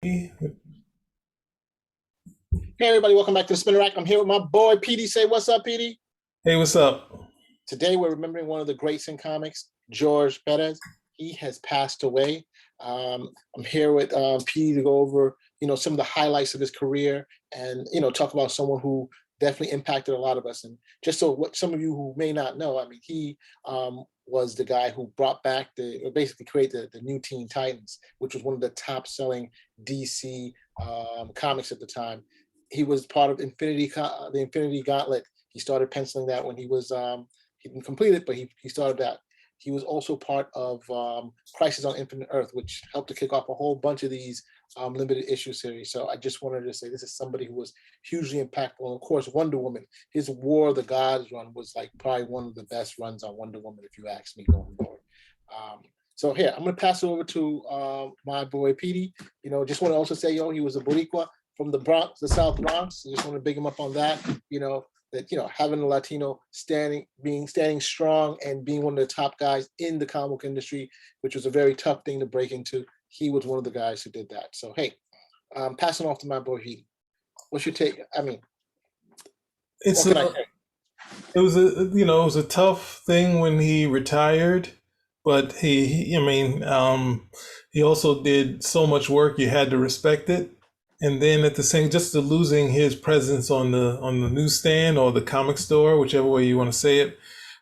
Hey, Hey everybody, welcome back to the Spinner Rack. I'm here with my boy PD. Say what's up, PD? what's up? Today we're remembering one of the greats in comics, George Perez. He has passed away. I'm here with PD to go over, some of the highlights of his career and talk about someone who definitely impacted a lot of us. And just so what some of you who may not know, I mean, he was the guy who brought back or basically created the new Teen Titans, which was one of the top selling DC comics at the time. He was part of the Infinity Gauntlet. He started penciling that when he didn't complete it, but he started that. He was also part of Crisis on Infinite Earth, which helped to kick off a whole bunch of these limited issue series. So I just wanted to say this is somebody who was hugely impactful. And of course, Wonder Woman, his War of the Gods run was like probably one of the best runs on Wonder Woman, if you ask me, going forward. So here, I'm going to pass it over to my boy Petey. Just want to also say, he was a Boricua from the Bronx, the South Bronx. I just want to big him up on that. That having a Latino standing strong and being one of the top guys in the comic industry, which was a very tough thing to break into. He was one of the guys who did that. So hey, passing off to my boy Heath. What's your take? I mean, It's what can I a say? it was a tough thing when he retired, but he also did so much work you had to respect it. And then at the same, just the losing his presence on the newsstand or the comic store, whichever way you want to say it.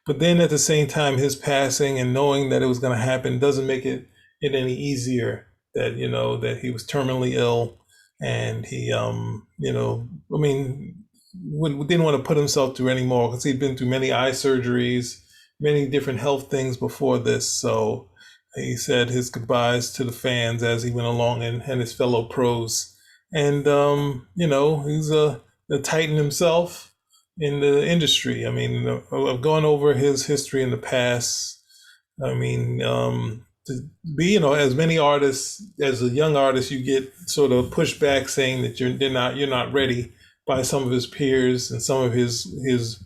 But then at the same time, his passing and knowing that it was going to happen doesn't make it any easier that that he was terminally ill and he didn't want to put himself through anymore because he'd been through many eye surgeries, many different health things before this. So he said his goodbyes to the fans as he went along and his fellow pros. And he's a titan himself in the industry. I mean, I've gone over his history in the past. I mean, to be, as many artists, as a young artist, you get sort of pushback saying that you're not ready by some of his peers and some of his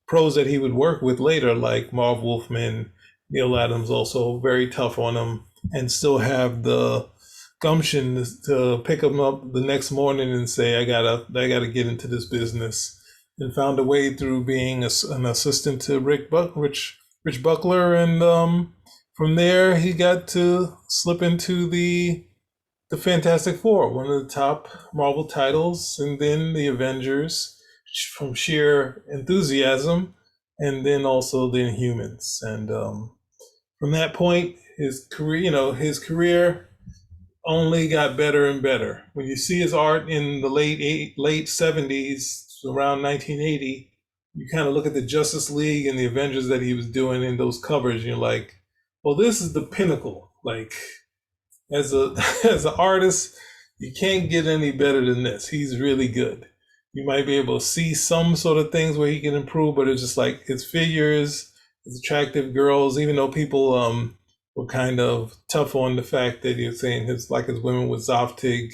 pros that he would work with later, like Marv Wolfman, Neil Adams, also very tough on him, and still have the gumption to pick him up the next morning and say, I gotta get into this business, and found a way through being an assistant to Rich Buckler, and from there he got to slip into the Fantastic Four, one of the top Marvel titles, and then the Avengers from sheer enthusiasm, and then also the Inhumans. And from that point, his career only got better and better. When you see his art in the late '70s, around 1980, you kind of look at the Justice League and the Avengers that he was doing in those covers, and you're like, well, this is the pinnacle. Like, as a as an artist, you can't get any better than this. He's really good. You might be able to see some sort of things where he can improve, but it's just like his figures, his attractive girls. Even though people were kind of tough on the fact that you're saying his women with Zoftig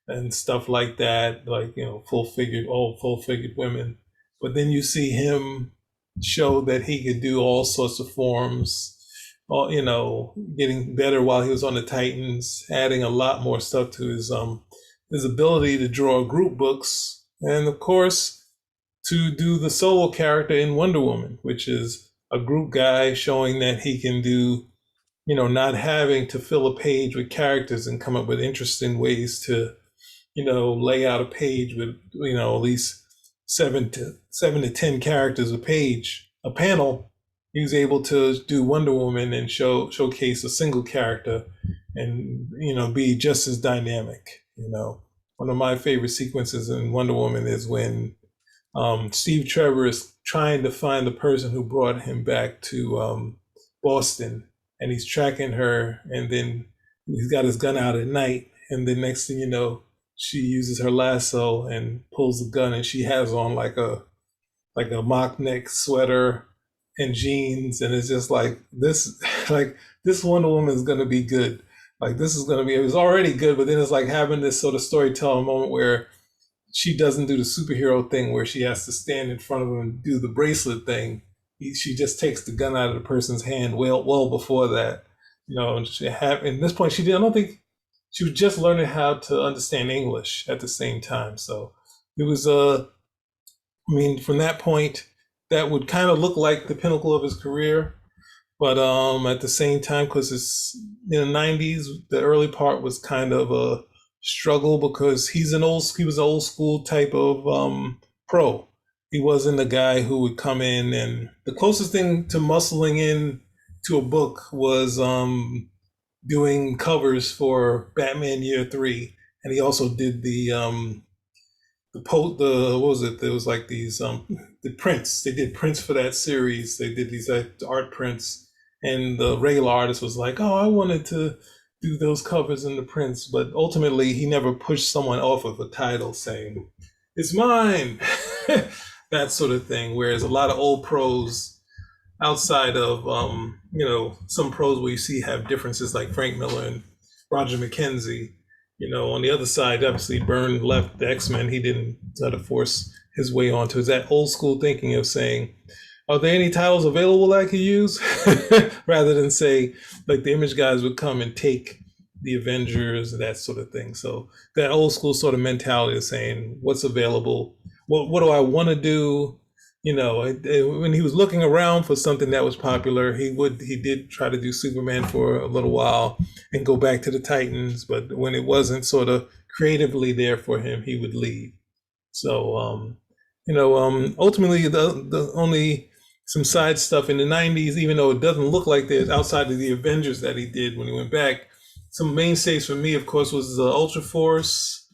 and stuff like that, like full figured women. But then you see him show that he could do all sorts of forms, getting better while he was on the Titans, adding a lot more stuff to his ability to draw group books, and of course to do the solo character in Wonder Woman, which is a group guy showing that he can do, not having to fill a page with characters and come up with interesting ways to, lay out a page with, at least seven to 10 characters a panel. He was able to do Wonder Woman and showcase a single character and be just as dynamic. One of my favorite sequences in Wonder Woman is when Steve Trevor is trying to find the person who brought him back to Boston, and he's tracking her, and then he's got his gun out at night, and the next thing you know, she uses her lasso and pulls the gun, and she has on like a mock neck sweater and jeans, and it's just like this like this Wonder Woman is gonna be good. Like this is gonna be, it was already good, but then it's like having this sort of storytelling moment where she doesn't do the superhero thing where she has to stand in front of him and do the bracelet thing. She just takes the gun out of the person's hand well before that. And at this point she did. I don't think she was just learning how to understand English at the same time. So it was I mean, from that point, that would kind of look like the pinnacle of his career. But at the same time, because it's in the '90s, the early part was kind of a struggle because he was an old school type of pro. He wasn't the guy who would come in, and the closest thing to muscling in to a book was doing covers for Batman Year Three, and he also did the what was it? There was like these the prints. They did prints for that series. They did these art prints, and the regular artist was like, "Oh, I wanted to do those covers and the prints," but ultimately he never pushed someone off of a title saying, "It's mine," that sort of thing. Whereas a lot of old pros outside of some pros where you see have differences like Frank Miller and Roger McKenzie. On the other side, obviously Byrne left the X-Men. He didn't try to force his way onto. Is that old school thinking of saying, "Are there any titles available I could use?" rather than say like the Image guys would come and take the Avengers and that sort of thing. So that old school sort of mentality of saying, "What's available? What do I want to do?" When he was looking around for something that was popular, he did try to do Superman for a little while and go back to the Titans, but when it wasn't sort of creatively there for him, he would leave. So ultimately the only some side stuff in the '90s, even though it doesn't look like there's outside of the Avengers that he did when he went back. Some mainstays for me, of course, was Ultra Force,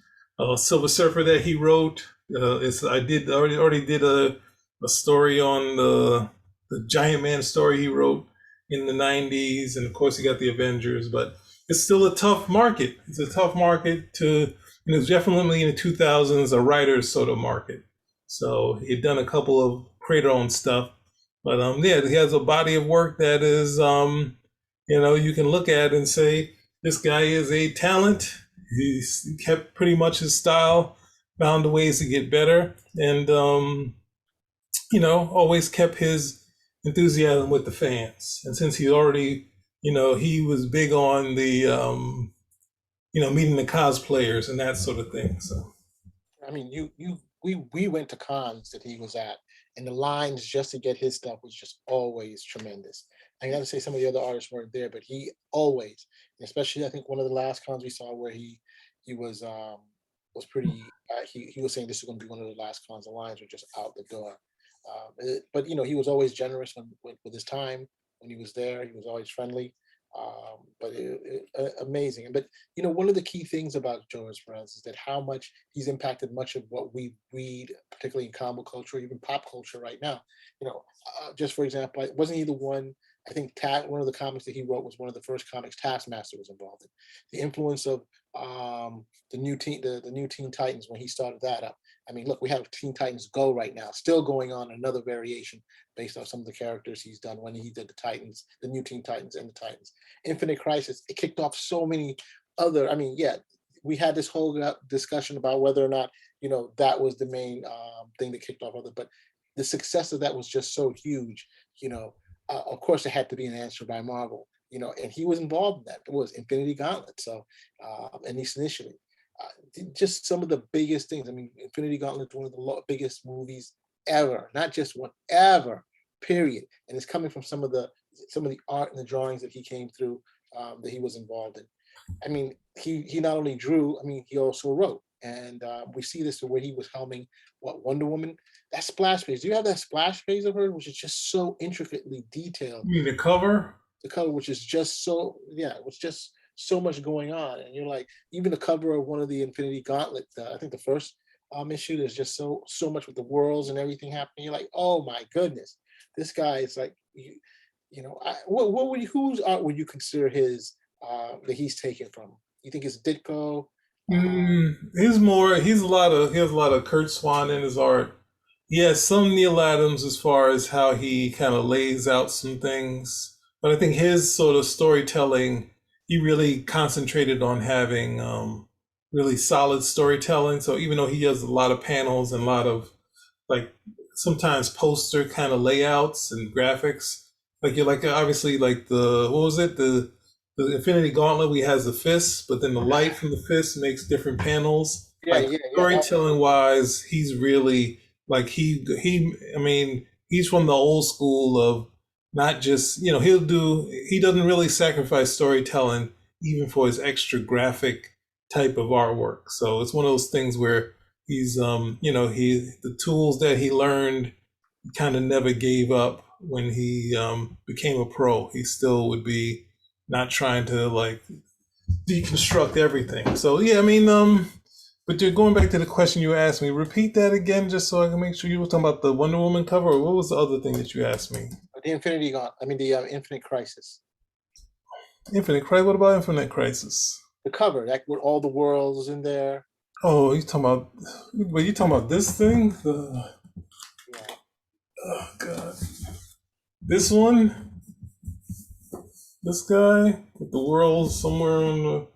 Silver Surfer that he wrote. I did already did a story on the Giant Man story he wrote in the '90s, and of course he got the Avengers. But it's still a tough market. It's a tough market to, and it's definitely in the 2000s a writer's sort of market. So he'd done a couple of creator-owned stuff, but yeah, he has a body of work that is you can look at and say this guy is a talent. He's kept pretty much his style, found ways to get better, and always kept his enthusiasm with the fans. And since he already, he was big on the, meeting the cosplayers and that sort of thing. So, I mean, we went to cons that he was at, and the lines just to get his stuff was just always tremendous. I got to say, some of the other artists weren't there, but he always, and especially I think one of the last cons we saw where he was pretty. He was saying this is going to be one of the last cons. The lines were just out the door. But he was always generous with his time when he was there. He was always friendly. Amazing. But one of the key things about George Perez is that how much he's impacted much of what we read, particularly in comic culture, even pop culture right now. Just for example, wasn't he the one? I think one of the comics that he wrote was one of the first comics Taskmaster was involved in. The influence of the new Teen Titans when he started that up. I mean, look, we have Teen Titans Go right now, still going on another variation based on some of the characters he's done when he did the Titans, the new Teen Titans and the Titans. Infinite Crisis, it kicked off so many other, I mean, yeah, we had this whole discussion about whether or not, that was the main thing that kicked off other, but the success of that was just so huge, of course it had to be an answer by Marvel, and he was involved in that. It was Infinity Gauntlet. So, at least initially, just some of the biggest things. I mean, Infinity Gauntlet is one of the biggest movies ever, not just one ever, period. And it's coming from some of the art and the drawings that he came through, that he was involved in. I mean, he not only drew, I mean, he also wrote. And we see this where he was helming Wonder Woman. That splash page. Do you have that splash page of her, which is just so intricately detailed? you mean the cover? The cover, which is just so, yeah, it was just so much going on. And you're like, even the cover of one of the Infinity Gauntlet, I think the first issue, there's just so much with the worlds and everything happening. You're like, oh my goodness, this guy is like, what would whose art would you consider his that he's taken from? You think it's Ditko? He has a lot of Kurt Swan in his art. He has some Neil Adams as far as how he kind of lays out some things. But I think his sort of storytelling, he really concentrated on having really solid storytelling. So even though he has a lot of panels and a lot of like sometimes poster kind of layouts and graphics, like you're like obviously like the what was it, the the Infinity Gauntlet, we has the fist, but then the light from the fist makes different panels. Yeah, Like yeah, yeah. storytelling wise, he's really like he. I mean, he's from the old school of not just he doesn't really sacrifice storytelling even for his extra graphic type of artwork. So it's one of those things where he's he the tools that he learned kind of never gave up when he became a pro. He still would be not trying to like deconstruct everything. So yeah, I mean, but going back to the question you asked me, repeat that again just so I can make sure you were talking about the Wonder Woman cover, or what was the other thing that you asked me? The Infinity Gauntlet. I mean, the Infinite Crisis. Infinite Crisis. What about Infinite Crisis? The cover, like with all the worlds in there. Oh, you talking about? But you talking about this thing? Yeah. Oh God, this one, this guy with the world somewhere on the.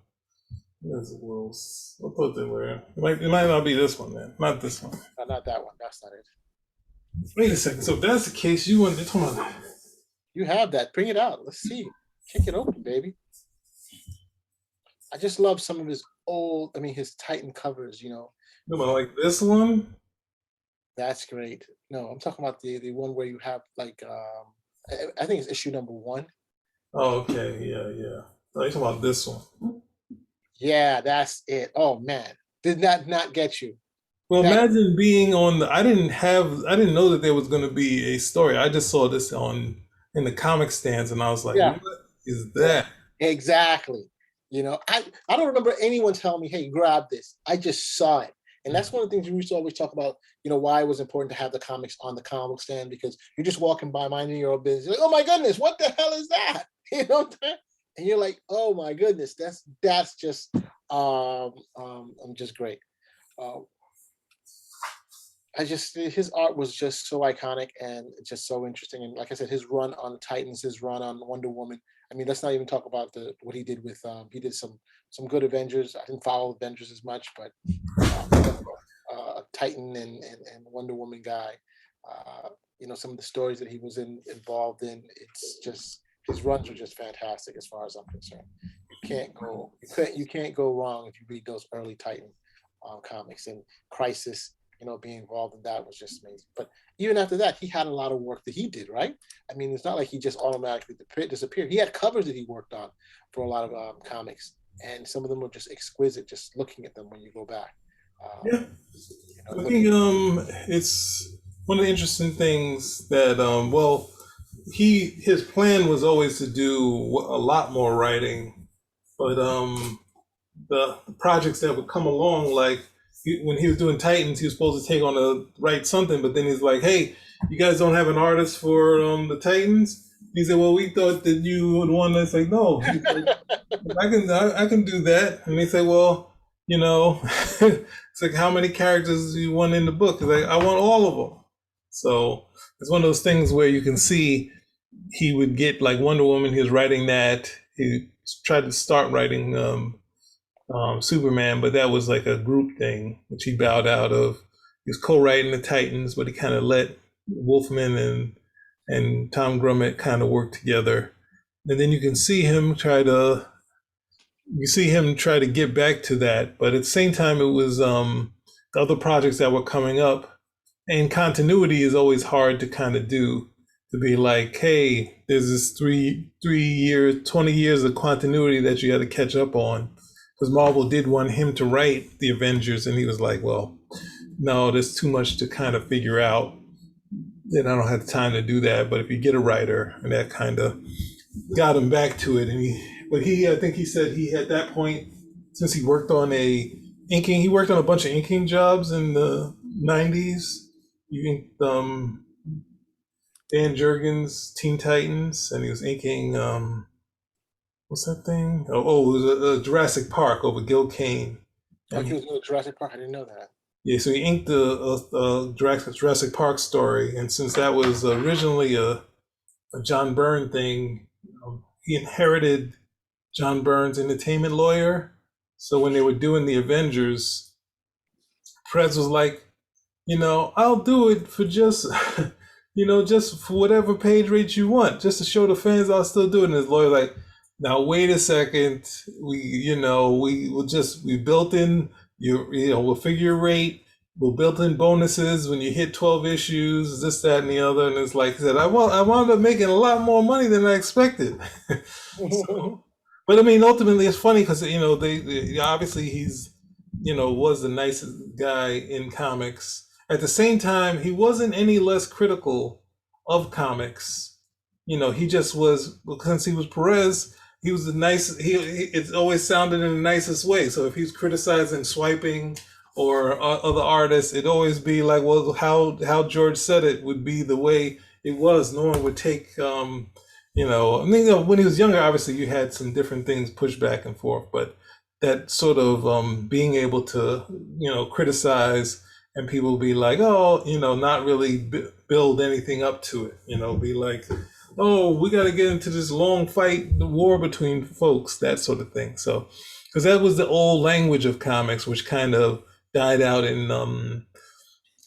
Where's the worlds? I thought they were. It might not be this one, then. Not this one. Not that one. That's not it. Wait a second. So if that's the case, you want to talk about? You have that. Bring it out. Let's see. Kick it open, baby. I just love some of his old, I mean, his Titan covers, Like this one? That's great. No, I'm talking about the one where you have like I think it's issue number 1. Oh, okay. Yeah, yeah. Oh, you talking about this one? Yeah, that's it. Oh man. Did that not get you? Well, That imagine being on the. I didn't know that there was going to be a story. I just saw this in the comic stands, and I was like, yeah, what is yeah. that? Exactly. I don't remember anyone telling me, hey, grab this. I just saw it. And that's one of the things we used to always talk about, why it was important to have the comics on the comic stand, because you're just walking by minding your own business. You're like, oh my goodness, what the hell is that? And you're like, oh my goodness, that's just just great. Uh, his art was just so iconic and just so interesting. And like I said, his run on Titans, his run on Wonder Woman. I mean, let's not even talk about what he did with he did some good Avengers. I didn't follow Avengers as much, but Titan and Wonder Woman guy. Some of the stories that he was involved in. It's just his runs are just fantastic as far as I'm concerned. You can't go wrong if you read those early Titan comics. And Crisis, being involved in that was just amazing. But even after that, he had a lot of work that he did, right? I mean, it's not like he just automatically disappeared. He had covers that he worked on for a lot of comics, and some of them were just exquisite, just looking at them when you go back. Yeah, I think it's one of the interesting things that his plan was always to do a lot more writing, but the projects that would come along, like when he was doing Titans, he was supposed to take on write something, but then he's like, "Hey, you guys don't have an artist for the Titans?" He said, "Well, we thought that you would want to." Say, "No, I can do that." And they say, "Well, it's like how many characters do you want in the book?" It's like, "I want all of them." So it's one of those things where you can see he would get like Wonder Woman. He was writing that. He tried to start writing Superman, but that was like a group thing, which he bowed out of. He was co-writing the Titans, but he kind of let Wolfman and Tom Grummett kind of work together. And then you see him try to get back to that, but at the same time, it was the other projects that were coming up, and continuity is always hard to kind of do. To be like, hey, there's this 3 years, 20 years of continuity that you got to catch up on. Because Marvel did want him to write the Avengers, and he was like, well, no, there's too much to kind of figure out. And I don't have the time to do that. But if you get a writer, and that kind of got him back to it. I think he said he at that point, since he worked on he worked on a bunch of inking jobs in the 90s. You inked Dan Jurgens' Teen Titans, and he was inking what's that thing? It was a Jurassic Park over Gil Kane. Oh, he was in Jurassic Park. I didn't know that. Yeah, so he inked the Jurassic Park story, and since that was originally a John Byrne thing, he inherited John Byrne's entertainment lawyer. So when they were doing the Avengers, Perez was like, I'll do it for just, just for whatever page rate you want, just to show the fans I'll still do it. And his lawyer like, Now wait a second. We built in we'll figure your rate. We'll built in bonuses when you hit 12 issues, this, that, and the other. And it's like I said, I wound up making a lot more money than I expected. So, but I mean, ultimately, it's funny because they obviously he's was the nicest guy in comics. At the same time, he wasn't any less critical of comics. He just was, since he was Perez. He was the nice. It always sounded in the nicest way. So if he's criticizing swiping or other artists, it'd always be like, well, how George said it would be the way it was. No one would take I mean, when he was younger, obviously you had some different things pushed back and forth, but that sort of being able to, criticize and people be like, oh, not really build anything up to it, be like, oh, we got to get into this long fight, the war between folks, that sort of thing. So, because that was the old language of comics, which kind of died out in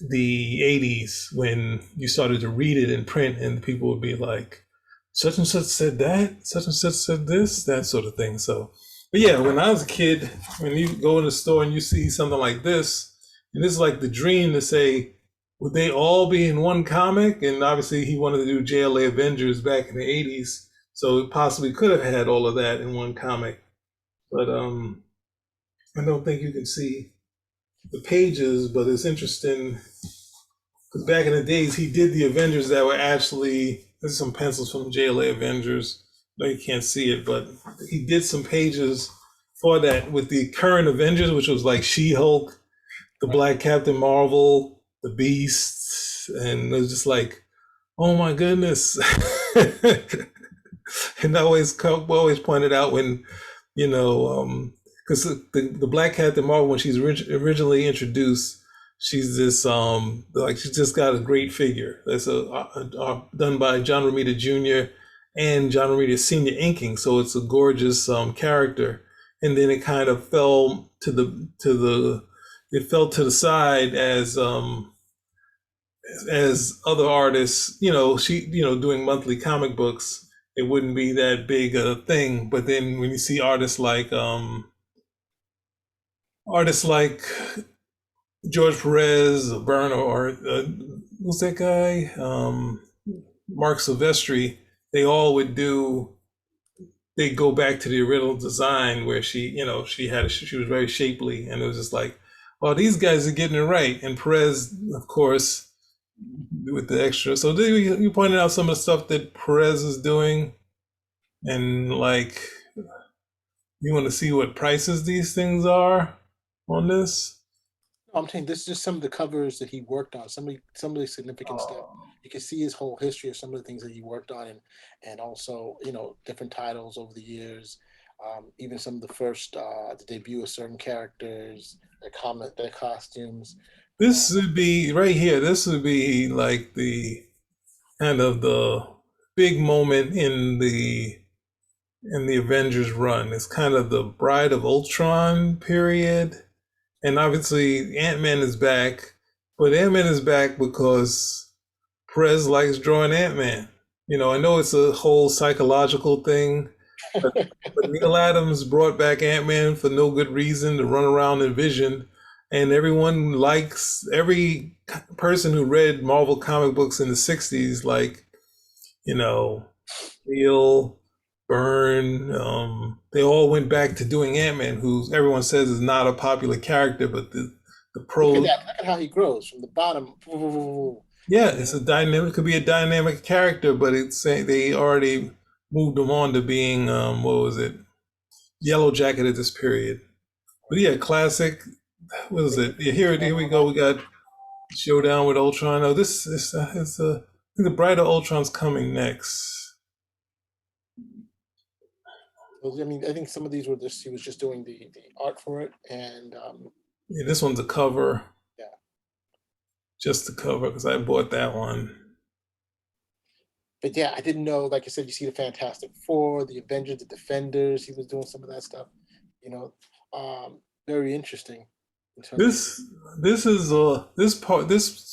the 80s when you started to read it in print and people would be like, such and such said that, such and such said this, that sort of thing. So, but yeah, when I was a kid, when you go in the store and you see something like this, and this is like the dream to say, would they all be in one comic? And obviously, he wanted to do JLA Avengers back in the 80s, so it possibly could have had all of that in one comic. But I don't think you can see the pages, but it's interesting because back in the days, he did the Avengers that were actually. There's some pencils from JLA Avengers. No, you can't see it, but he did some pages for that with the current Avengers, which was like She-Hulk, the Black Captain Marvel, the Beast, and it was just like, oh my goodness. And I always pointed out when, because the Black Captain Marvel, when she's originally introduced, she's this like she's just got a great figure. That's done by John Romita Jr. and John Romita Sr. inking, so it's a gorgeous character. And then it kind of fell to the side as other artists, doing monthly comic books. It wouldn't be that big a thing. But then when you see artists like George Perez, Burn, or who's that guy? Mark Silvestri. They all would do. They go back to the original design where she was very shapely, and it was just like, oh, these guys are getting it right. And Perez, of course, with the extra. So you pointed out some of the stuff that Perez is doing, and like, you want to see what prices these things are on this. I'm saying this is just some of the covers that he worked on. Some of the significant stuff. You can see his whole history of some of the things that he worked on, and also different titles over the years. Even some of the first the debut of certain characters, their costumes. This would be right here. This would be like the kind of the big moment in the Avengers run. It's kind of the Bride of Ultron period. And obviously, Ant-Man is back, but Ant-Man is back because Perez likes drawing Ant-Man. I know it's a whole psychological thing, but Neil Adams brought back Ant-Man for no good reason to run around in Vision, and every person who read Marvel comic books in the 60s, like, Neil, Byrne, they all went back to doing Ant-Man, who everyone says is not a popular character, but the pro. Look at how he grows from the bottom. Yeah, it's a dynamic. Could be a dynamic character, but they already moved him on to being what was it, Yellow Jacket at this period. But yeah, classic. What is it? Yeah, here we go. We got Showdown with Ultron. Oh, this is the Bride of Ultron's coming next. I mean, I think some of these were he was just doing the art for it, and yeah, this one's a cover. Yeah, just the cover because I bought that one. But yeah, I didn't know. Like I said, you see the Fantastic Four, the Avengers, the Defenders. He was doing some of that stuff. Very interesting. This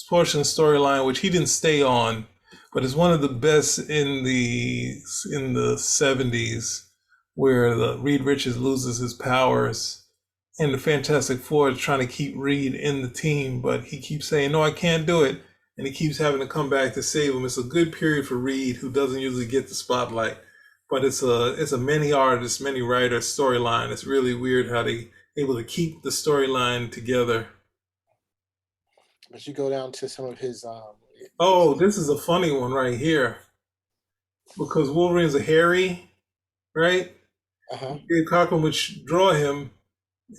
portion of storyline, which he didn't stay on, but it's one of the best in the 70s. where the Reed Richards loses his powers, and the Fantastic Four is trying to keep Reed in the team, but he keeps saying, "No, I can't do it," and he keeps having to come back to save him. It's a good period for Reed, who doesn't usually get the spotlight, but it's a many artist, many writer storyline. It's really weird how they able to keep the storyline together. But you go down to some of his Oh, this is a funny one right here because Wolverine's a hairy, right? uh-huh. Dave Cockrum would draw him,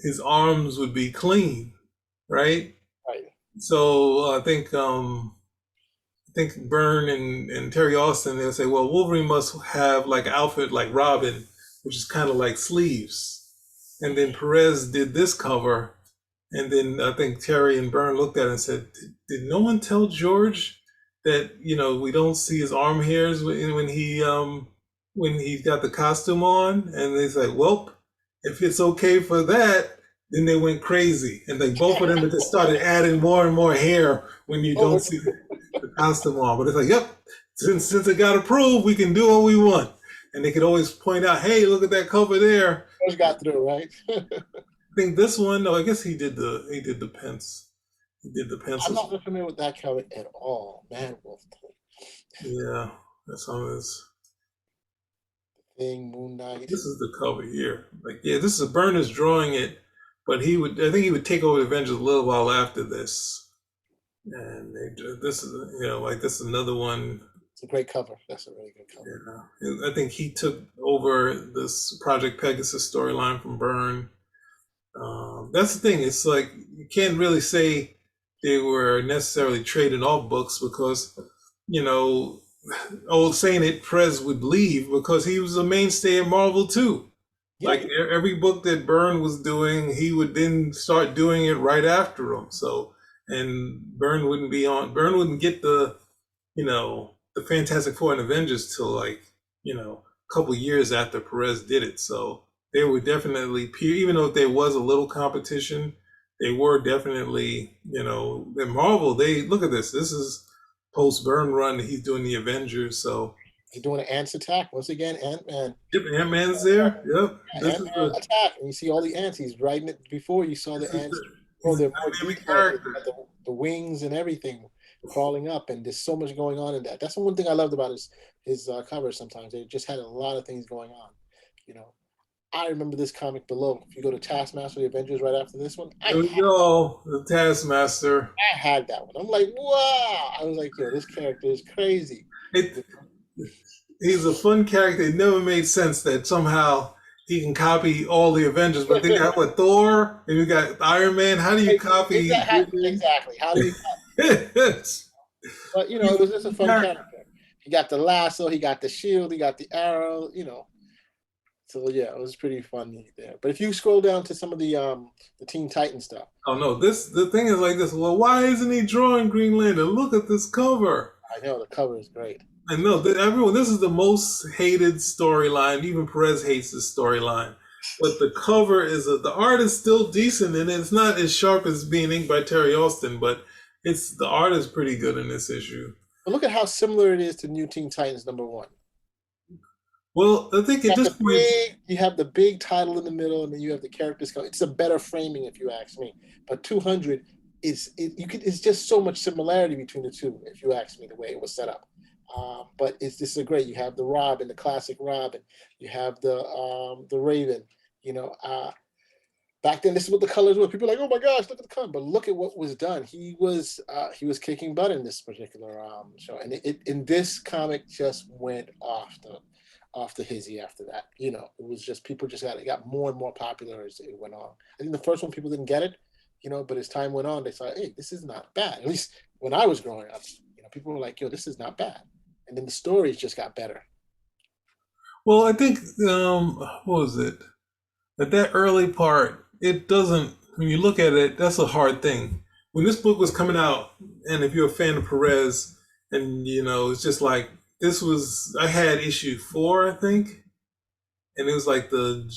his arms would be clean, right? Right. So I think Byrne and Terry Austin, they'll say, well, Wolverine must have like an outfit like Robin, which is kind of like sleeves. And then Perez did this cover, and then I think Terry and Byrne looked at it and said, "Did no one tell George that we don't see his arm hairs when he's got the costume on?" And they said, "Well, if it's okay for that," then they went crazy, and like both of them just started adding more and more hair when you Oh, don't see the costume on. But it's like, yep, since it got approved, we can do what we want, and they could always point out, "Hey, look at that cover there." George got through, right? I think this one. No, I guess he did the Pence. He did the I'm pencils. not familiar with that comic at all. Man Wolf Yeah, that's on this. Thing, Moon Knight. This is the cover here. Like, yeah, this is Burners drawing it, but I think he would take over the Avengers a little while after this. And this is, like this is another one. It's a great cover. That's a really good cover. I think he took over this Project Pegasus storyline from Byrne. That's the thing. It's like you can't really say they were necessarily trading off books because, old saying it, Perez would leave because he was a mainstay in Marvel too. Yeah. Like every book that Byrne was doing, he would then start doing it right after him. So, and Byrne wouldn't be on. Byrne wouldn't get the Fantastic Four and Avengers till like a couple years after Perez did it. So they were definitely, even though there was a little competition, they were definitely, in Marvel. They look at this. This is post Byrne run. He's doing the Avengers. So He's doing an ants attack once again. Ant-Man. yep, Ant Man's there. Yep, Yeah, Ant-Man attack, and you see all the ants. He's writing it before you saw the ants. Oh, he's a they're more dynamic detailed. character. The wings and everything crawling up, and there's so much going on in that. That's the one thing I loved about his covers. Sometimes they just had a lot of things going on. You know, I remember this comic below. If you go to Taskmaster, the Avengers, right after this one, There we go, the Taskmaster. I had that one. I'm like, wow! I was like, yo, this character is crazy. It, he's a fun character. It never made sense that somehow he can copy all the Avengers, but they got what Thor and you got Iron Man. How do you copy? Exactly. How do you? But it was just a fun character. He got the lasso, he got the shield, he got the arrow. So yeah, it was pretty funny there. But if you scroll down to some of the Teen Titan stuff. Oh no, the thing is like this. Well, why isn't he drawing Green Lantern? Look at this cover. I know the cover is great. I know that everyone. This is the most hated storyline. Even Perez hates this storyline. But the cover the art is still decent, and it's not as sharp as being inked by Terry Austin, but the art is pretty good in this issue. But look at how similar it is to New Teen Titans #1. Well, I think at this point, you have the big title in the middle, and then you have the characters. It's a better framing, if you ask me. But 200 it's just so much similarity between the two, if you ask me, the way it was set up. But this is great. You have the Robin, the classic Robin. You have the Raven. Back then, this is what the colors were. People were like, oh my gosh, look at the color. But look at what was done. He was kicking butt in this particular show, and in this comic just went off the hizzy after that. It was just people it got more and more popular as it went on. I think the first one people didn't get it, but as time went on, they thought, hey, this is not bad. At least when I was growing up, people were like, yo, this is not bad. And then the stories just got better. well, I think what was it? At that early part, it doesn't. When you look at it, that's a hard thing. When this book was coming out, and if you're a fan of Perez, and it's just like this was. I had issue 4, I think, and it was like the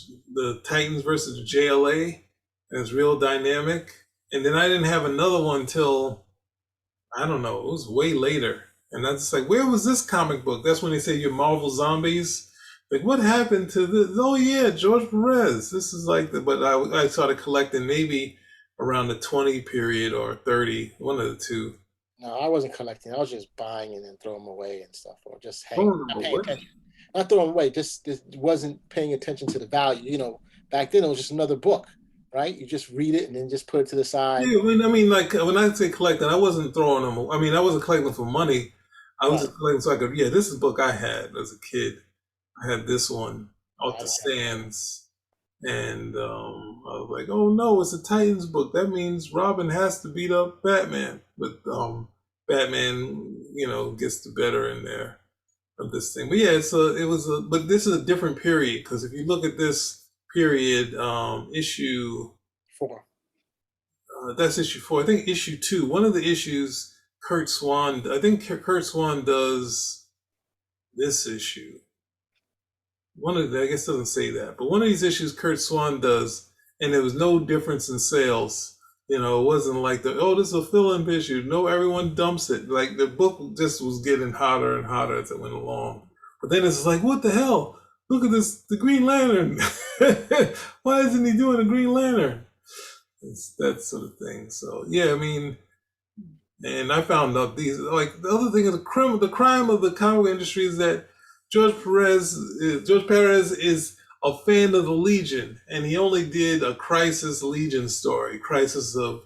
Titans versus the JLA, and it's real dynamic. And then I didn't have another one till I don't know. It was way later, and I was just like, where was this comic book? That's when they say your Marvel Zombies. Like, what happened to this? Oh yeah, George Perez. This is like the. But I started collecting maybe around the 20 period or 30, one of the two. No, I wasn't collecting. I was just buying and then throw them away and stuff, or just hang, Throwing them not paying away. attention. Not throwing them away, just wasn't paying attention to the value. Back then it was just another book, right? You just read it and then just put it to the side. Yeah, I mean, like when I say collecting, I wasn't throwing them. I mean, I wasn't collecting for money. I was Right. just collecting so I could. Yeah, this is a book I had as a kid. I had this one off I the didn't have that. stands, and I was like, "Oh no, it's a Titans book. That means Robin has to beat up Batman." But Batman, gets the better in there of this thing. But yeah, but this is a different period because if you look at this period, issue Four. that's issue 4. I think issue 2. One of the issues, Kurt Swan. I think Kurt Swan does this issue. One of the, I guess it doesn't say that, but one of these issues Kurt Swan does, and there was no difference in sales. It wasn't like this is a fill-in issue. No, everyone dumps it. Like the book just was getting hotter and hotter as it went along. But then it's like, what the hell? Look at this, the Green Lantern. Why isn't he doing a Green Lantern? It's that sort of thing. So yeah, I mean, and I found out these like the other thing is the crime of the comic industry is that George Perez is a fan of the Legion, and he only did a Crisis Legion story, Crisis of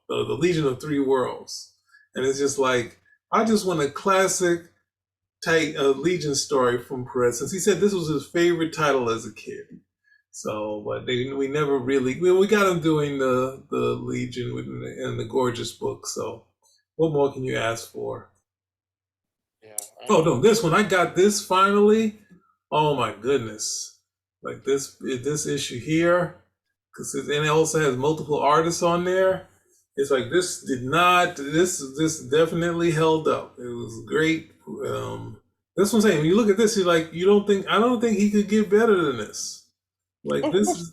the Legion of Three Worlds, and it's just like I just want a classic type Legion story from Perez, since he said this was his favorite title as a kid. So, but we never really we got him doing the Legion in the gorgeous book. So, what more can you ask for? Yeah. Oh no, this one I got this finally. Oh my goodness! Like this issue here, because and it also has multiple artists on there. It's like this did not. This definitely held up. It was great. That's what I'm saying. When you look at this, you're like, I don't think he could get better than this. Like Of this course, is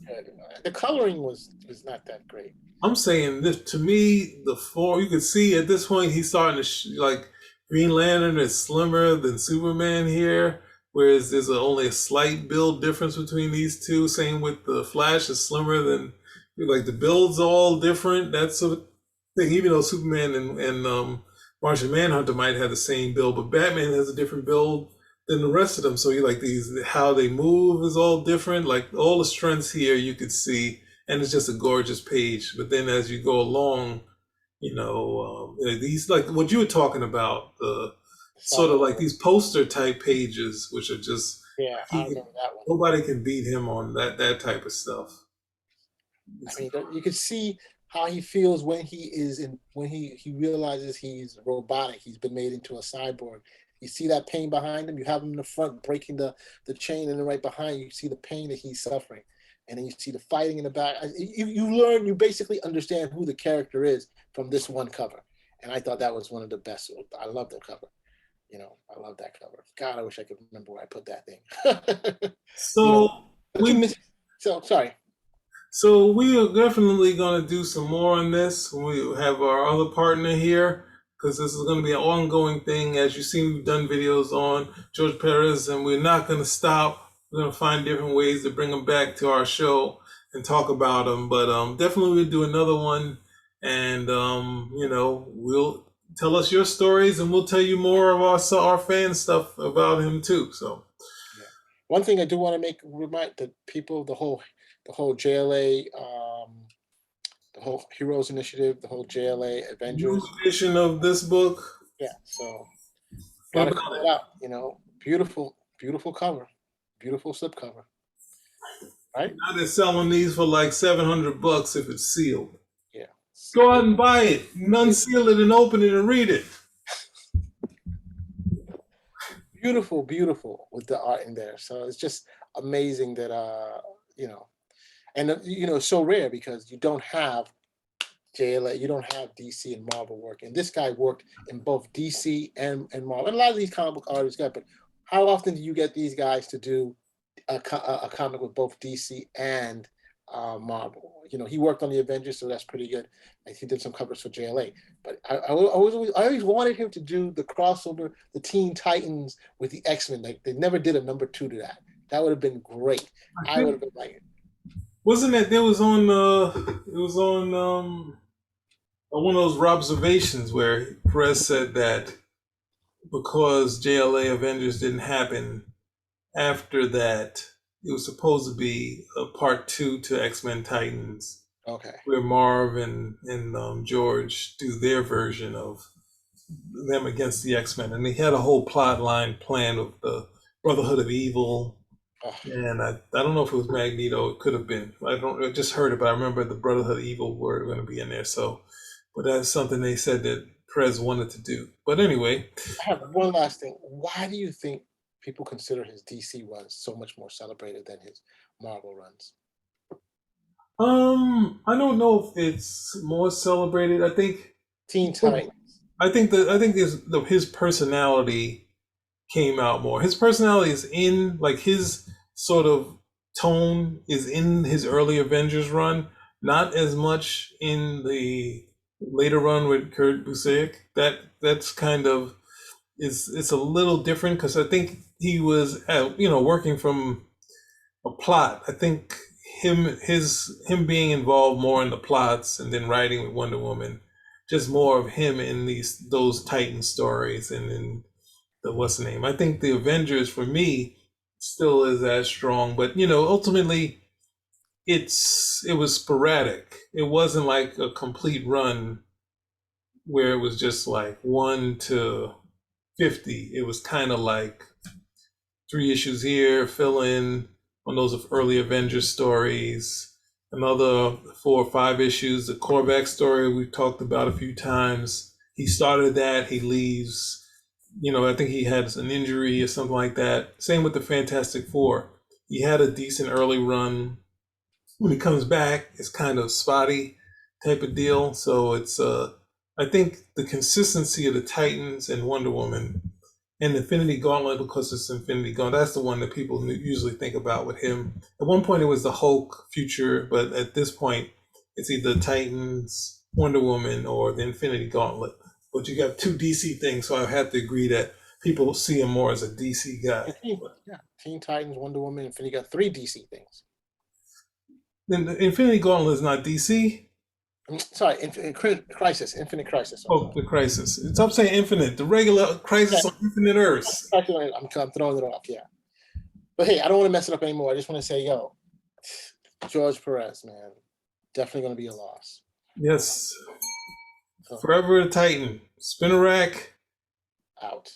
the coloring was not that great. I'm saying this to me, the four you could see at this point he's starting to like Green Lantern is slimmer than Superman here, whereas there's only a slight build difference between these two. Same with the Flash is slimmer than like the builds all different. That sort of thing. Even though Superman and Martian Manhunter might have the same build, but Batman has a different build than the rest of them. So you like these how they move is all different. Like all the strengths here you could see, and it's just a gorgeous page. But then as you go along, these like what you were talking about, the sort of like Cyber. these poster type pages, which are just Yeah, I he remember that one. nobody can beat him on that type of stuff. I It's mean, you could see how he feels when he realizes he's robotic. He's been made into a cyborg. You see that pain behind him. You have him in the front breaking the chain, and then right behind you see the pain that he's suffering, and then you see the fighting in the back. You basically understand who the character is from this one cover, and I thought that was one of the best. I love the cover. I love that cover. God, I wish I could remember where I put that thing. you so know, don't you we miss? So sorry. So we are definitely going to do some more on this when we have our other partner here, because this is going to be an ongoing thing. As you see, we've done videos on George Perez, and we're not going to stop. We're going to find different ways to bring him back to our show and talk about him. But definitely we'll do another one, and we'll tell us your stories, and we'll tell you more of our fan stuff about him too. So Yeah. One thing I do want to remind the people, the whole JLA, the whole Heroes Initiative, the whole JLA new Avengers. edition of this book. Yeah, so What gotta about call it? it out. Beautiful, beautiful cover, beautiful slip cover, right? Now they're selling these for like $700 if it's sealed. Yeah, Go out and buy it, and it's unseal it, and open it and read it. beautiful, beautiful with the art in there. So it's just amazing that you know, and it's so rare because you don't have JLA, you don't have DC and Marvel work. And this guy worked in both DC and Marvel. And a lot of these comic book artists got, but how often do you get these guys to do a comic with both DC and Marvel? He worked on the Avengers, so that's pretty good. He did some covers for JLA. But I always wanted him to do the crossover, the Teen Titans with the X-Men. Like they never did a number two to that. That would have been great. I I would have think been like, wasn't that there was on it was on one of those observations where Perez said that because JLA Avengers didn't happen after that, it was supposed to be a part two to X Men Titans, okay. where Marv and George do their version of them against the X Men, and they had a whole plot line planned with the Brotherhood of Evil. Ugh, And I don't know if it was Magneto. It could have been. I just heard it, but I remember the Brotherhood of Evil were going to be in there. So, but that's something they said that Perez wanted to do. But anyway, I have one last thing. Why do you think people consider his DC runs so much more celebrated than his Marvel runs? I don't know if it's more celebrated. Teen Titans. I think his personality came out more. His personality is in like his sort of tone is in his early Avengers run, not as much in the later run with Kurt Busiek. That's kind of is it's a little different because I think he was working from a plot. I think him being involved more in the plots and then writing with Wonder Woman, just more of him in those Titan stories and in the what's the name. I think the Avengers for me still is as strong, but ultimately it was sporadic. It wasn't like a complete run where it was just like 1 to 50. It was kind of like 3 issues here, fill in on those early Avengers stories, another 4 or 5 issues. The Korvac story we've talked about a few times. He started that, he leaves. I think he had an injury or something like that. Same with the Fantastic Four. He had a decent early run. When he comes back, it's kind of spotty type of deal. So I think the consistency of the Titans and Wonder Woman and Infinity Gauntlet, because it's Infinity Gauntlet, that's the one that people usually think about with him. At one point, it was the Hulk future, but at this point, it's either Titans, Wonder Woman, or the Infinity Gauntlet. But you got two DC things, so I have to agree that people see him more as a DC guy. Yeah, Teen Titans, Wonder Woman, Infinity got three DC things. Then the Infinity Gauntlet is not DC. Sorry, Crisis, Infinite Crisis. Oh, the Crisis. It's up saying Infinite. The regular Yeah, Crisis on Infinite Earths. I'm throwing it off. Yeah, but hey, I don't want to mess it up anymore. I just want to say, yo, George Perez, man, definitely going to be a loss. Yes. So, Forever a Titan. Spinner rack. out.